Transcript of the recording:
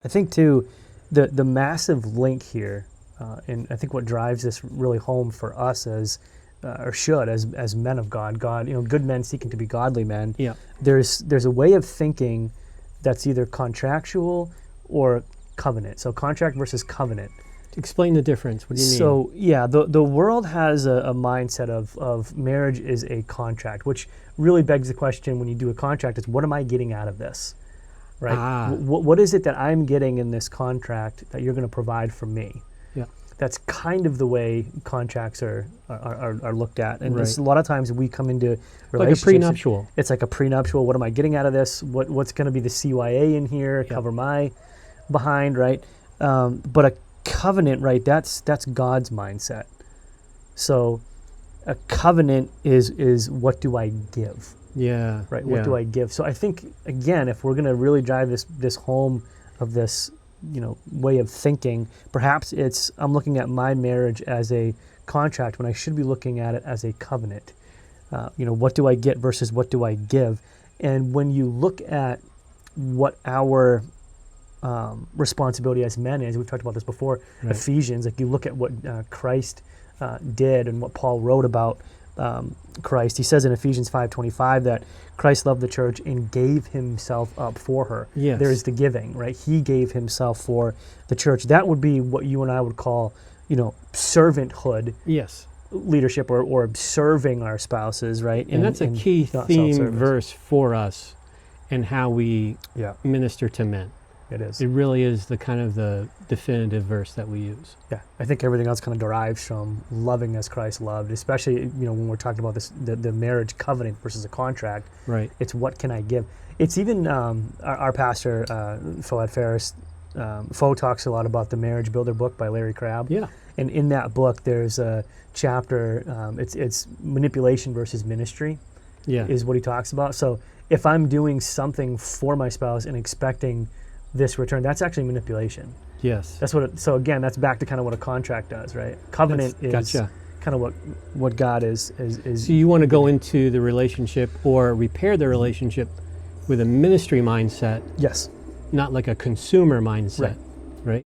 I think too, the massive link here, and I think what drives this really home for us as, or should as men of God, good men seeking to be godly men. Yeah. There's a way of thinking that's either contractual or covenant. So contract versus covenant. Explain the difference. What do you mean? So yeah, the world has a mindset of marriage is a contract, which really begs the question when you do a contract is what am I getting out of this? Right? What is it that I'm getting in this contract that you're going to provide for me? Yeah. That's kind of the way contracts are looked at. And Right. a lot of times we come into relationships. Like a prenuptial. It's like a prenuptial. What am I getting out of this? What's going to be the CYA in here? Yeah. Cover my behind, right? But a covenant, right? That's God's mindset. So a covenant is what do I give? Yeah. Right. What do I give? So I think again, if we're going to really drive this home of this, way of thinking, perhaps it's I'm looking at my marriage as a contract when I should be looking at it as a covenant. What do I get versus what do I give? And when you look at what our responsibility as men is, we've talked about this before, Right. Ephesians, like you look at what Christ did and what Paul wrote about Christ. He says in Ephesians 5:25 that Christ loved the church and gave himself up for her. Yes. There's the giving, right? He gave himself for the church. That would be what you and I would call, servanthood Yes. leadership or serving our spouses, right? And that's a key not theme self-service. verse for us and how we Yeah, minister to men. it is. It really is the kind of the definitive verse that we use. Yeah, I think everything else kind of derives from loving as Christ loved, especially, when we're talking about this, the marriage covenant versus a contract. Right. It's what can I give? It's even our pastor, Foad Ferris, Fo talks a lot about the Marriage Builder book by Larry Crabb. Yeah. And in that book, there's a chapter, it's manipulation versus ministry Yeah. is what he talks about. So if I'm doing something for my spouse and expecting this return, that's actually manipulation. Yes. That's what. So again, that's back to kind of what a contract does, right? Covenant is Gotcha. kind of what God is. So you want to go into the relationship or repair the relationship with a ministry mindset, Yes. not like a consumer mindset, Right. right?